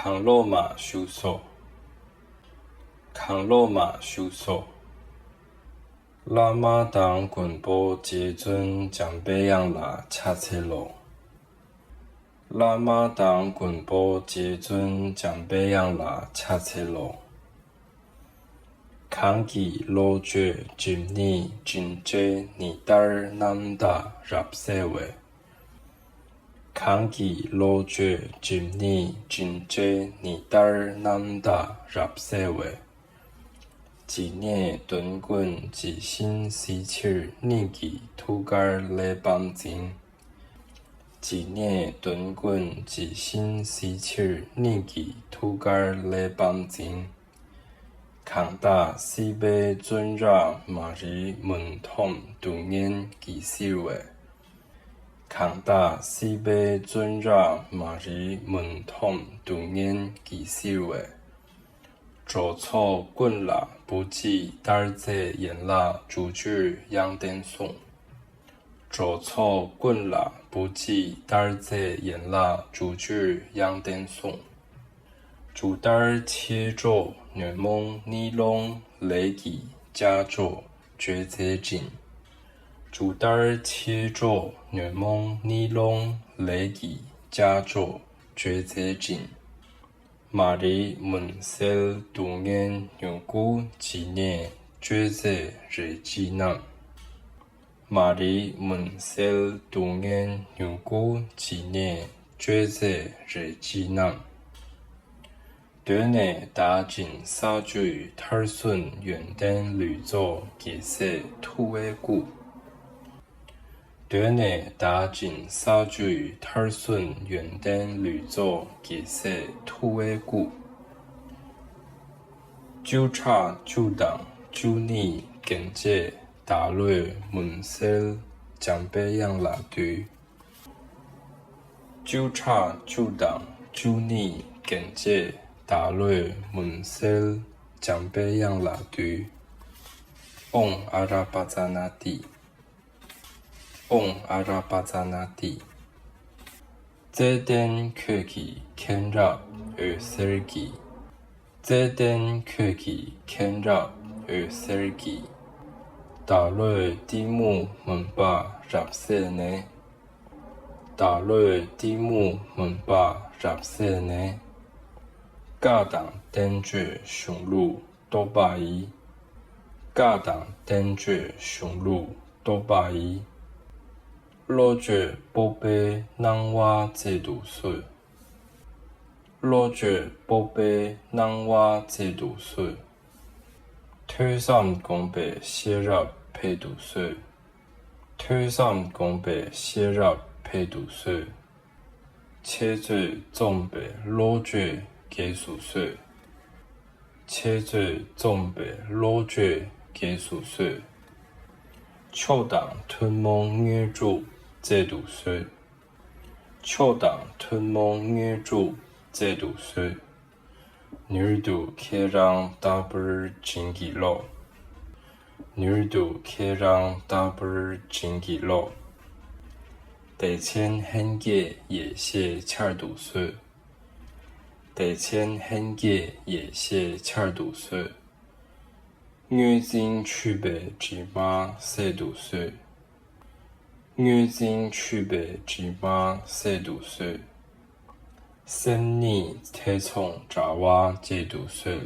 康罗马修索，康罗马修索。拉玛当滚波节尊将北洋拉恰切罗。拉玛当滚波节尊将北洋拉恰切罗。康吉罗觉今尼今杰尼达尔南达拉塞维。康吉罗觉今尼今杰尼达尔南达拉塞维。几年顿滚几新西切尼吉图嘎尔雷邦金。几年顿滚几新西切尼吉图嘎尔雷邦金。康达西北尊让马里门通杜年吉西维。康达西北尊让马里门通杜年吉西维。周草滚拉不计达尔在延拉主句杨登松。周草滚拉不计达尔在延拉主句杨登松。主达尔切周女蒙尼龙雷吉加周绝在金。主达尔切周女蒙尼龙雷吉加周绝在金。马里门塞杜年牛古几年绝在日基南。马里门塞杜年牛古几年绝在日基南。对内大进沙嘴塔顺远登绿洲给塞土为古。对内大进沙嘴塔顺远登绿洲给塞土为古。纠察纠党纠逆跟介大类门塞将北洋拉队。纠察纠党纠逆跟介大类门塞将北洋拉队。翁阿拉巴扎纳蒂。翁阿拉巴扎纳蒂。这点科技看着而设计。这点科技看着而设计。大类蒂姆门巴入塞呢。大类蒂姆门巴入塞呢。加党登绝雄鹿多巴伊。加党登绝雄鹿多巴伊。罗觉波贝南瓦制度税。罗觉波贝南瓦制度税。推上公贝写入配度税。推上公贝写入配度税。切最总贝罗觉技术税。切最总贝罗觉技术税。छो党吞蒙女主制度税。छो党吞蒙女主制度税。女主可让大不尔经济老。女主可让大不尔经济老。得签很给也写恰度税。得签很给也写恰度税。女性区别之马制度税。女性区别之马制度税。生理体重查瓦制度税。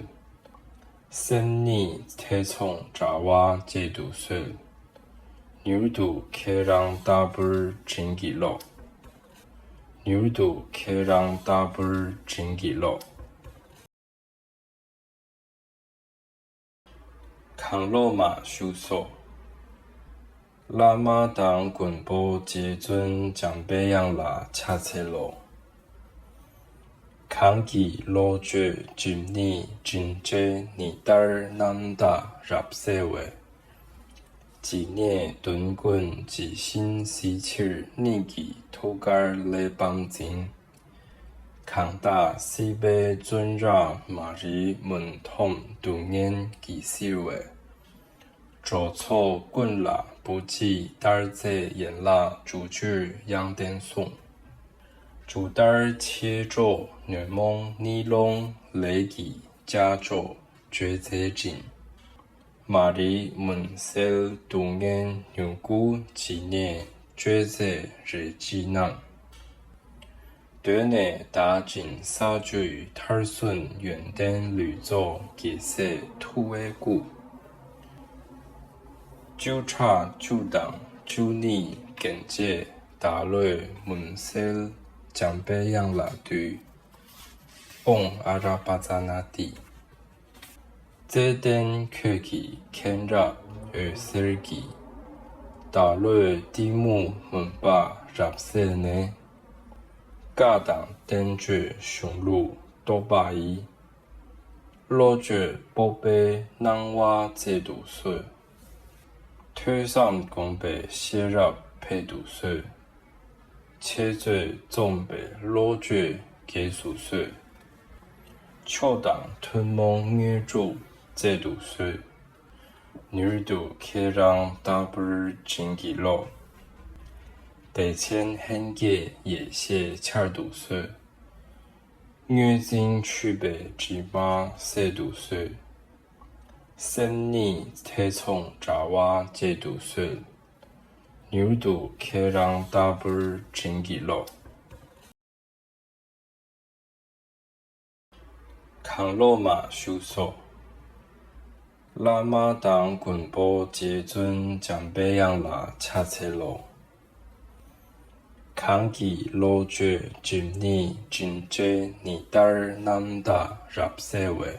生理体重查瓦制度税。女度可让大不尔经济老。女度可让大不尔经济老。康罗马修索。拉玛当滚波节尊将北洋拉恰切罗。康吉罗觉今尼今杰尼达尔南达拉塞维。几年顿滚几新西切尼吉图嘎尔雷邦金。康达西北尊让马里门通杜年吉西维。周草滚拉不计达尔在延拉主句杨登松。主单切做女蒙尼龙雷吉加做绝节景，马里门塞杜眼牛骨纪念绝节日纪囊。对内大进沙嘴塔顺远登绿洲结色土尾骨。九叉九档九尼更节大类门塞江北洋拉对翁阿拉巴扎那地。这等科技看着而设计，大类地木门把入色呢。家当等觉雄鹿多巴伊，老觉宝贝南瓦制度水，推上公贝写入配度水，切嘴总贝老觉技术水，巧当吞蒙女主制度水，女度可让大不日经济老。得签很给也些恰度岁，女经区别只把四度岁，生年推从查瓦这度岁，女度可让大不经济了。康罗马修索，拉马当滚波接准江北洋拉恰切罗。康基罗觉今年真正尼达尔南达入社会，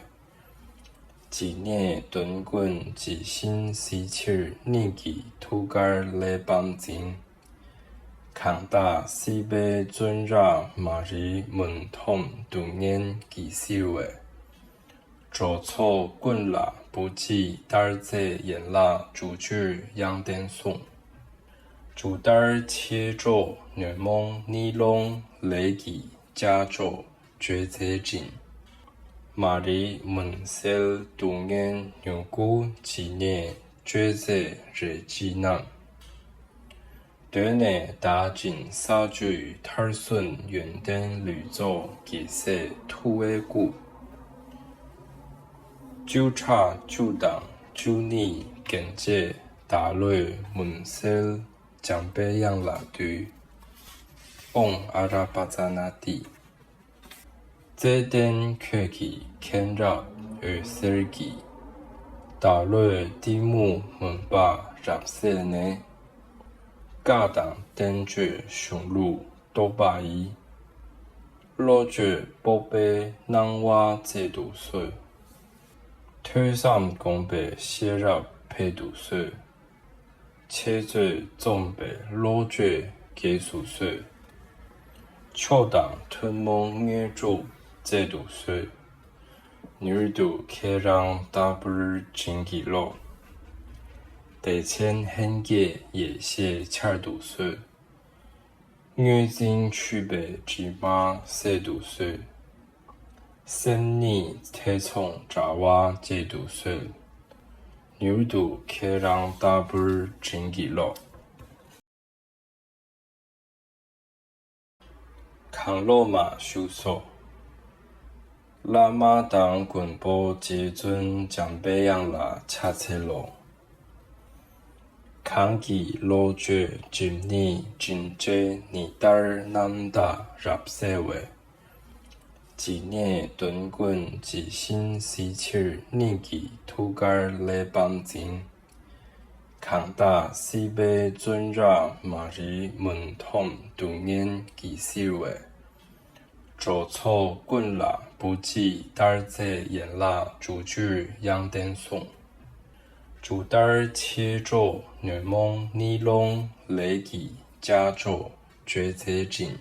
今年顿滚自新时期年纪土改来帮进，康大西北尊让马里门通杜年基社会，着草滚拉不计达在延拉主句杨登松。主单切做女蒙尼龙雷吉加做绝节景，马里门塞杜眼牛骨纪念绝节日纪囊。对内大进沙嘴塔顺远登绿洲结色土尾骨。九叉九档九尼更节大类门塞江北洋拉对翁阿拉巴扎那地。这等科技看着而设计，大类地木门把入色呢。家当等觉雄鹿多巴伊，老觉宝贝南瓦制度水，推上公贝写入配度水。切嘴总被老觉技术水，巧当吞蒙女主制度水，女度可让大不日经济老，得签很给也些恰度水，女经区别只把四度水，生年推从查瓦制度水。女度可让大不日经济老。康罗马修索，拉马当滚波接准江北洋拉恰切罗。康基罗觉今年真正尼达尔南达入社会。今年顿滚自新时期年纪土改来帮进，康大西北尊让马里门通杜年基社会，着草滚拉不计达在延拉主句杨登松，主单切做女蒙尼龙雷吉加做绝节景。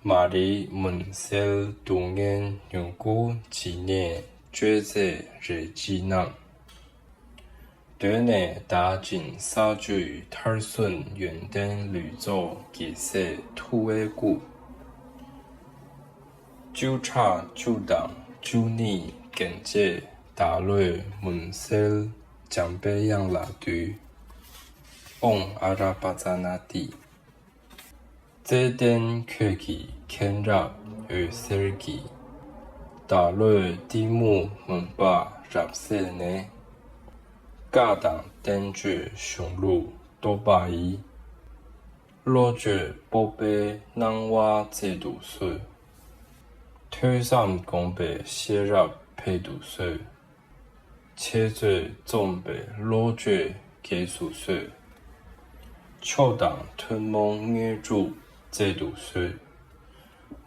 马里门塞杜眼牛骨纪念绝节日纪囊。对内大进沙嘴塔顺远登绿洲结色土尾骨。九叉九档九尼更节大类门塞江北洋拉对翁阿拉巴扎那地。这等科技 캔랍 의셀기 다르 디무 문바 랍세네 까당 댄주雄鹿 多巴伊 로즈 뽀베 낭와 제두스 퇴삼 공배 시랍 페두스 체제 좀배 로즈 개수스 초당 튼몽 뉘주 제두스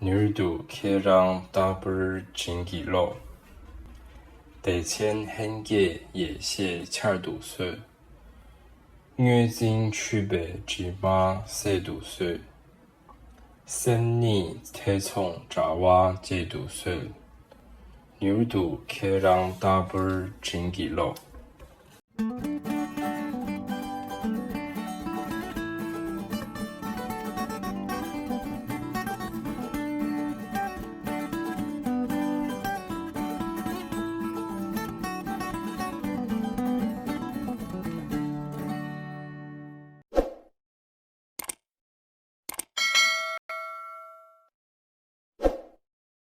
女두 케랑 다블 진기로 대천 한계 예시 차두스 뉘진 취배 지마 세두스 센니 태총 자와 제두스女두 케랑 다블 진기로